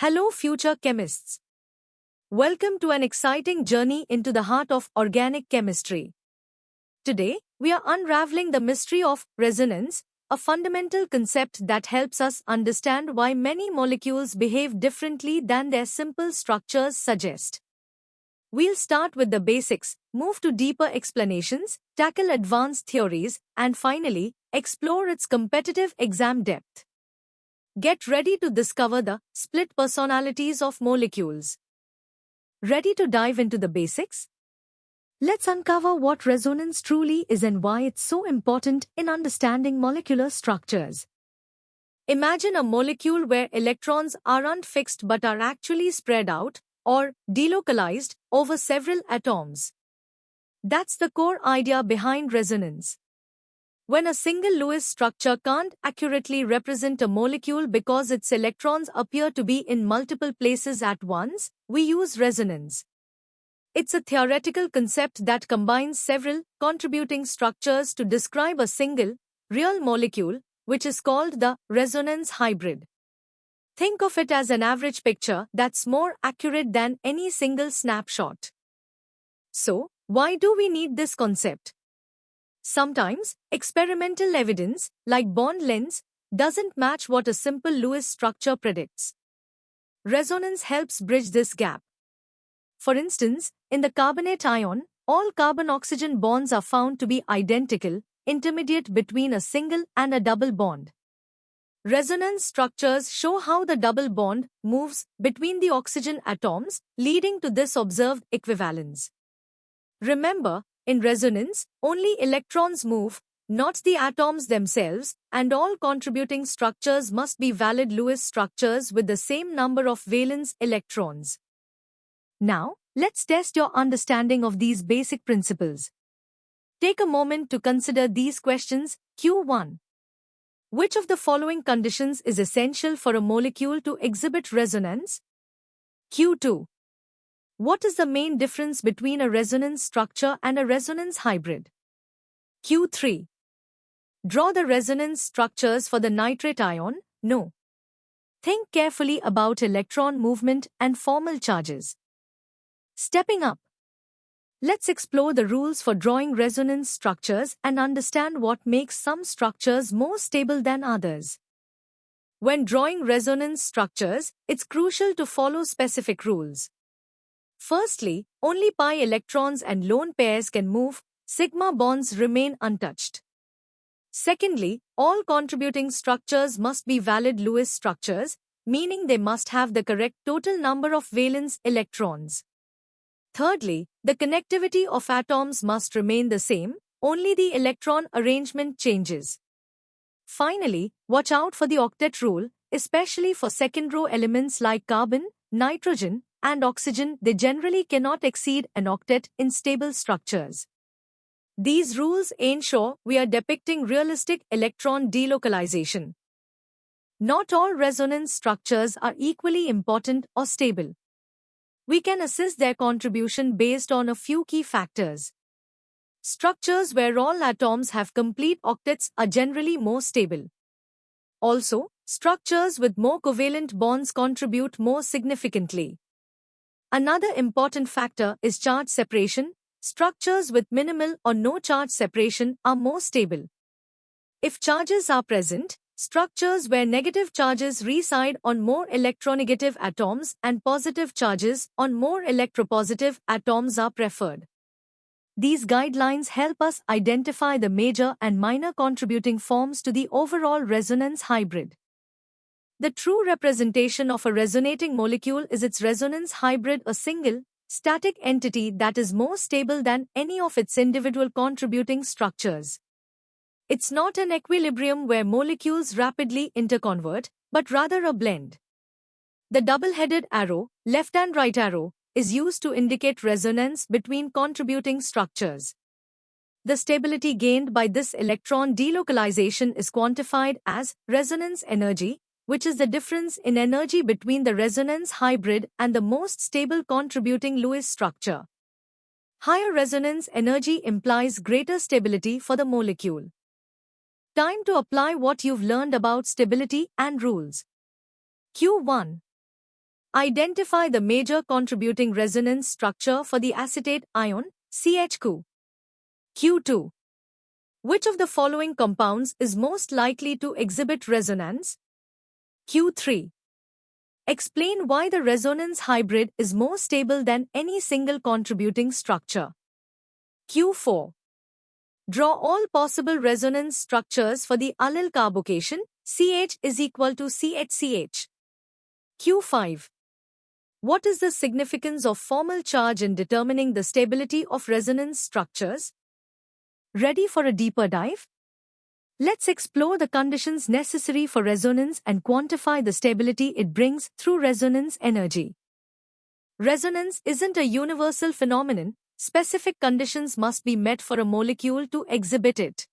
Hello, future chemists. Welcome to an exciting journey into the heart of organic chemistry. Today, we are unraveling the mystery of resonance, a fundamental concept that helps us understand why many molecules behave differently than their simple structures suggest. We'll start with the basics, move to deeper explanations, tackle advanced theories, and finally, explore its competitive exam depth. Get ready to discover the split personalities of molecules. Ready to dive into the basics? Let's uncover what resonance truly is and why it's so important in understanding molecular structures. Imagine a molecule where electrons aren't fixed but are actually spread out, or delocalized, over several atoms. That's the core idea behind resonance. When a single Lewis structure can't accurately represent a molecule because its electrons appear to be in multiple places at once, we use resonance. It's a theoretical concept that combines several contributing structures to describe a single, real molecule, which is called the resonance hybrid. Think of it as an average picture that's more accurate than any single snapshot. So, why do we need this concept? Sometimes, experimental evidence, like bond lengths, doesn't match what a simple Lewis structure predicts. Resonance helps bridge this gap. For instance, in the carbonate ion, all carbon-oxygen bonds are found to be identical, intermediate between a single and a double bond. Resonance structures show how the double bond moves between the oxygen atoms, leading to this observed equivalence. Remember, in resonance, only electrons move, not the atoms themselves, and all contributing structures must be valid Lewis structures with the same number of valence electrons. Now, let's test your understanding of these basic principles. Take a moment to consider these questions. Q1. Which of the following conditions is essential for a molecule to exhibit resonance? Q2. What is the main difference between a resonance structure and a resonance hybrid? Q3. Draw the resonance structures for the nitrate ion. No. Think carefully about electron movement and formal charges. Stepping up. Let's explore the rules for drawing resonance structures and understand what makes some structures more stable than others. When drawing resonance structures, it's crucial to follow specific rules. Firstly, only pi electrons and lone pairs can move, sigma bonds remain untouched. Secondly, all contributing structures must be valid Lewis structures, meaning they must have the correct total number of valence electrons. Thirdly, the connectivity of atoms must remain the same, only the electron arrangement changes. Finally, watch out for the octet rule, especially for second-row elements like carbon, nitrogen, and oxygen. They generally cannot exceed an octet in stable structures. These rules ensure we are depicting realistic electron delocalization. Not all resonance structures are equally important or stable. We can assess their contribution based on a few key factors. Structures where all atoms have complete octets are generally more stable. Also, structures with more covalent bonds contribute more significantly. Another important factor is charge separation. Structures with minimal or no charge separation are more stable. If charges are present, structures where negative charges reside on more electronegative atoms and positive charges on more electropositive atoms are preferred. These guidelines help us identify the major and minor contributing forms to the overall resonance hybrid. The true representation of a resonating molecule is its resonance hybrid, a single, static entity that is more stable than any of its individual contributing structures. It's not an equilibrium where molecules rapidly interconvert, but rather a blend. The double-headed arrow, left and right arrow, is used to indicate resonance between contributing structures. The stability gained by this electron delocalization is quantified as resonance energy, which is the difference in energy between the resonance hybrid and the most stable contributing Lewis structure. Higher resonance energy implies greater stability for the molecule. Time to apply what you've learned about stability and rules. Q1. Identify the major contributing resonance structure for the acetate ion, CH2. Q2. Which of the following compounds is most likely to exhibit resonance? Q3. Explain why the resonance hybrid is more stable than any single contributing structure. Q4. Draw all possible resonance structures for the allyl carbocation, CH is equal to CHCH. Q5. What is the significance of formal charge in determining the stability of resonance structures? Ready for a deeper dive? Let's explore the conditions necessary for resonance and quantify the stability it brings through resonance energy. Resonance isn't a universal phenomenon. Specific conditions must be met for a molecule to exhibit it.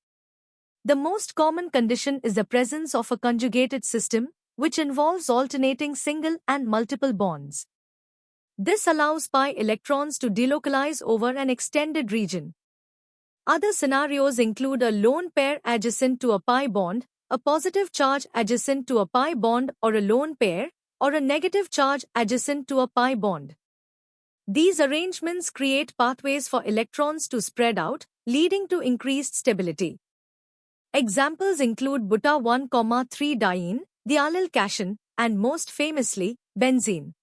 The most common condition is the presence of a conjugated system, which involves alternating single and multiple bonds. This allows pi electrons to delocalize over an extended region. Other scenarios include a lone pair adjacent to a pi bond, a positive charge adjacent to a pi bond or a lone pair, or a negative charge adjacent to a pi bond. These arrangements create pathways for electrons to spread out, leading to increased stability. Examples include buta-1,3-diene, the allyl cation, and most famously, benzene.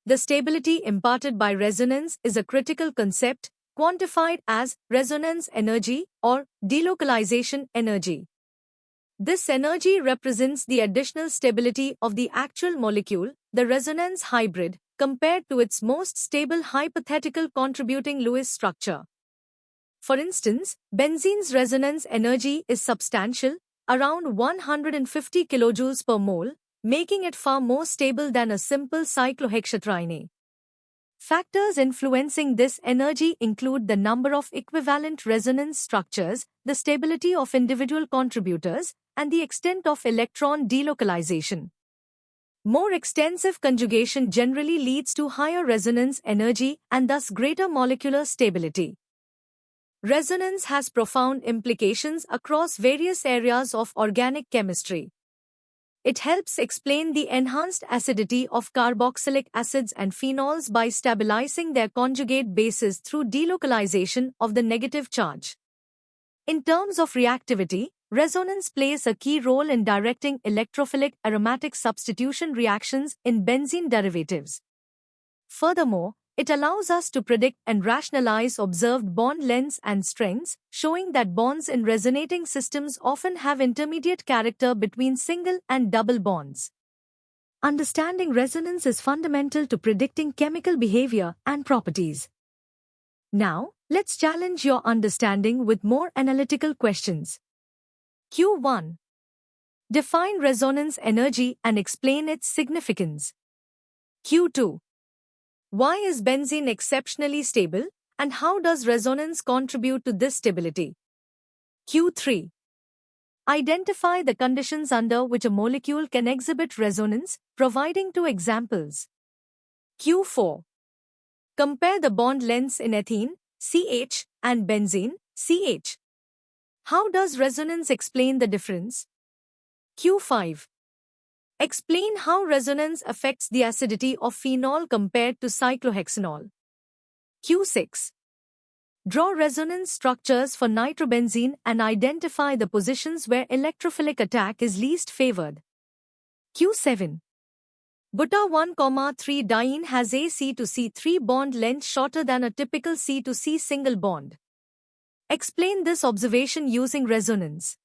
The stability imparted by resonance is a critical concept, quantified as resonance energy or delocalization energy. This energy represents the additional stability of the actual molecule, the resonance hybrid, compared to its most stable hypothetical contributing Lewis structure. For instance, benzene's resonance energy is substantial, around 150 kilojoules per mole, making it far more stable than a simple cyclohexatriene. Factors influencing this energy include the number of equivalent resonance structures, the stability of individual contributors, and the extent of electron delocalization. More extensive conjugation generally leads to higher resonance energy and thus greater molecular stability. Resonance has profound implications across various areas of organic chemistry. It helps explain the enhanced acidity of carboxylic acids and phenols by stabilizing their conjugate bases through delocalization of the negative charge. In terms of reactivity, resonance plays a key role in directing electrophilic aromatic substitution reactions in benzene derivatives. Furthermore, it allows us to predict and rationalize observed bond lengths and strengths, showing that bonds in resonating systems often have intermediate character between single and double bonds. Understanding resonance is fundamental to predicting chemical behavior and properties. Now, let's challenge your understanding with more analytical questions. Q1. Define resonance energy and explain its significance. Q2. Why is benzene exceptionally stable, and how does resonance contribute to this stability? Q3. Identify the conditions under which a molecule can exhibit resonance, providing two examples. Q4. Compare the bond lengths in ethene, CH, and benzene, CH. How does resonance explain the difference? Q5. Explain how resonance affects the acidity of phenol compared to cyclohexanol. Q6. Draw resonance structures for nitrobenzene and identify the positions where electrophilic attack is least favored. Q7. Buta-1,3-diene has a C to C3 bond length shorter than a typical C to C single bond. Explain this observation using resonance.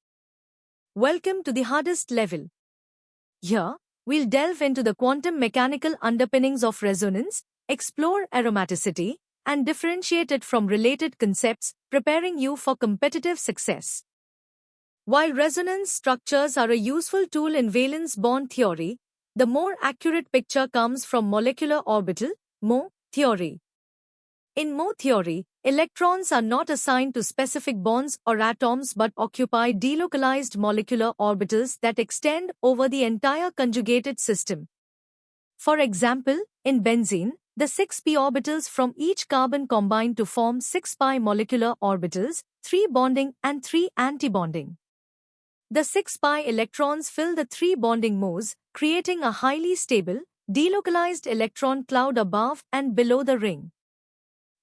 Welcome to the hardest level. Here, we'll delve into the quantum mechanical underpinnings of resonance, explore aromaticity, and differentiate it from related concepts, preparing you for competitive success. While resonance structures are a useful tool in valence bond theory, the more accurate picture comes from molecular orbital, MO, theory. In MO theory, electrons are not assigned to specific bonds or atoms but occupy delocalized molecular orbitals that extend over the entire conjugated system. For example, in benzene, the 6p orbitals from each carbon combine to form 6pi molecular orbitals, 3 bonding and 3 antibonding. The 6pi electrons fill the 3 bonding MOs, creating a highly stable, delocalized electron cloud above and below the ring.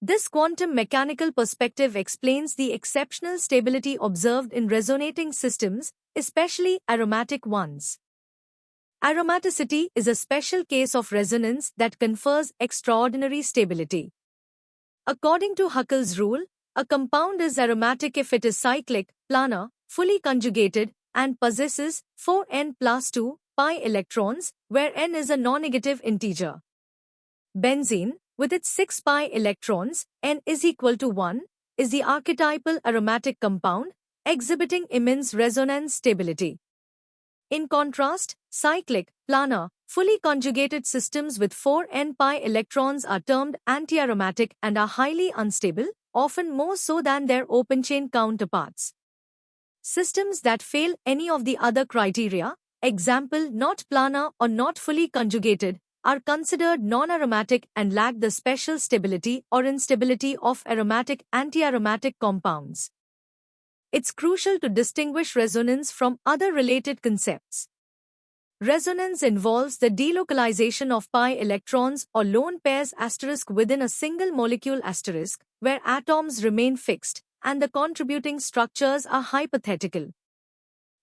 This quantum mechanical perspective explains the exceptional stability observed in resonating systems, especially aromatic ones. Aromaticity is a special case of resonance that confers extraordinary stability. According to Huckel's rule, a compound is aromatic if it is cyclic, planar, fully conjugated, and possesses 4n plus 2 pi electrons, where n is a non-negative integer. Benzene, with its 6 pi electrons, n is equal to 1, is the archetypal aromatic compound, exhibiting immense resonance stability. In contrast, cyclic, planar, fully conjugated systems with 4n pi electrons are termed anti-aromatic and are highly unstable, often more so than their open-chain counterparts. Systems that fail any of the other criteria, example not planar or not fully conjugated, are considered non-aromatic and lack the special stability or instability of aromatic anti-aromatic compounds. It's crucial to distinguish resonance from other related concepts. Resonance involves the delocalization of pi electrons or lone pairs asterisk within a single molecule asterisk, where atoms remain fixed, and the contributing structures are hypothetical.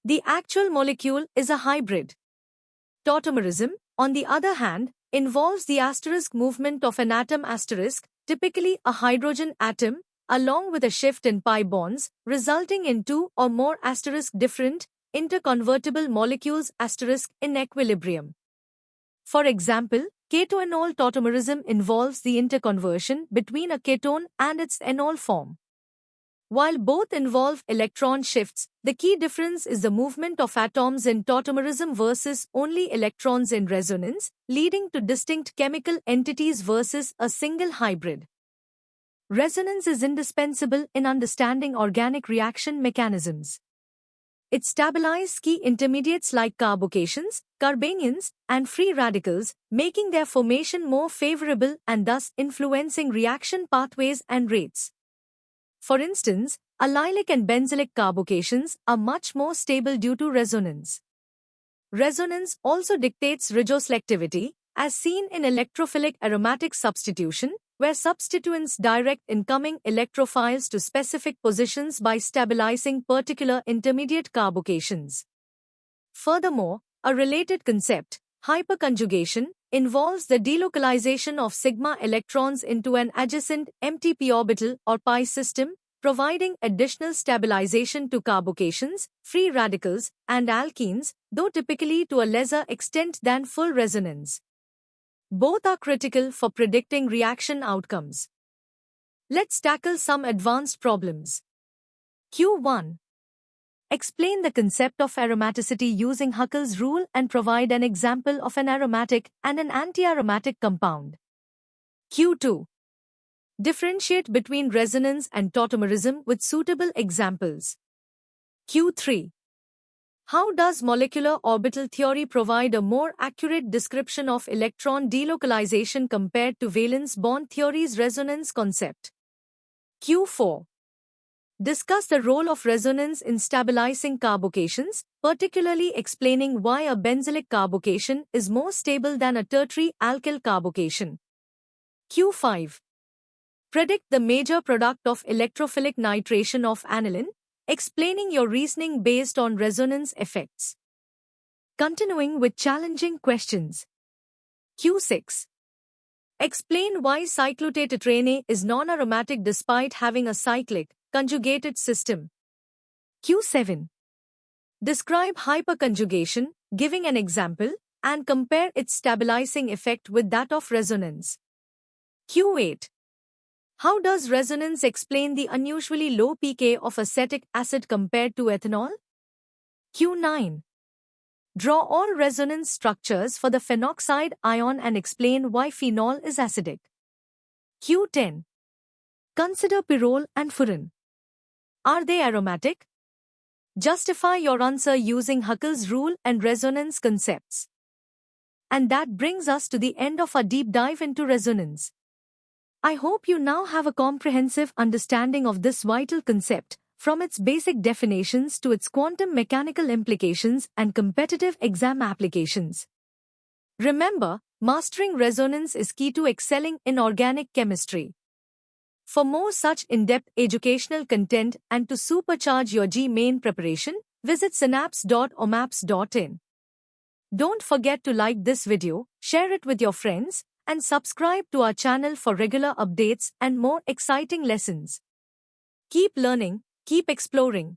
The actual molecule is a hybrid. Tautomerism, on the other hand, involves the asterisk movement of an atom asterisk, typically a hydrogen atom, along with a shift in pi bonds, resulting in two or more asterisk different, interconvertible molecules asterisk in equilibrium. For example, ketoenol tautomerism involves the interconversion between a ketone and its enol form. While both involve electron shifts, the key difference is the movement of atoms in tautomerism versus only electrons in resonance, leading to distinct chemical entities versus a single hybrid. Resonance is indispensable in understanding organic reaction mechanisms. It stabilizes key intermediates like carbocations, carbanions, and free radicals, making their formation more favorable and thus influencing reaction pathways and rates. For instance, allylic and benzylic carbocations are much more stable due to resonance. Resonance also dictates regoselectivity, as seen in electrophilic aromatic substitution, where substituents direct incoming electrophiles to specific positions by stabilizing particular intermediate carbocations. Furthermore, a related concept, hyperconjugation, involves the delocalization of sigma electrons into an adjacent empty p orbital or pi system, providing additional stabilization to carbocations, free radicals, and alkenes, though typically to a lesser extent than full resonance. Both are critical for predicting reaction outcomes. Let's tackle some advanced problems. Q1. Explain the concept of aromaticity using Huckel's rule and provide an example of an aromatic and an anti-aromatic compound. Q2. Differentiate between resonance and tautomerism with suitable examples. Q3. How does molecular orbital theory provide a more accurate description of electron delocalization compared to valence bond theory's resonance concept? Q4. Discuss the role of resonance in stabilizing carbocations, particularly explaining why a benzylic carbocation is more stable than a tertiary alkyl carbocation. Q5. Predict the major product of electrophilic nitration of aniline, explaining your reasoning based on resonance effects. Continuing with challenging questions. Q6. Explain why cyclotetraene is non-aromatic despite having a cyclic, conjugated system. Q7. Describe hyperconjugation, giving an example, and compare its stabilizing effect with that of resonance. Q8. How does resonance explain the unusually low pK of acetic acid compared to ethanol? Q9. Draw all resonance structures for the phenoxide ion and explain why phenol is acidic. Q10. Consider pyrrole and furan. Are they aromatic? Justify your answer using Huckel's rule and resonance concepts. And that brings us to the end of our deep dive into resonance. I hope you now have a comprehensive understanding of this vital concept, from its basic definitions to its quantum mechanical implications and competitive exam applications. Remember, Mastering resonance is key to excelling in organic chemistry. For more such in-depth educational content and to supercharge your G-Main preparation, visit synapse.omaps.in. Don't forget to like this video, share it with your friends, and subscribe to our channel for regular updates and more exciting lessons. Keep learning, keep exploring.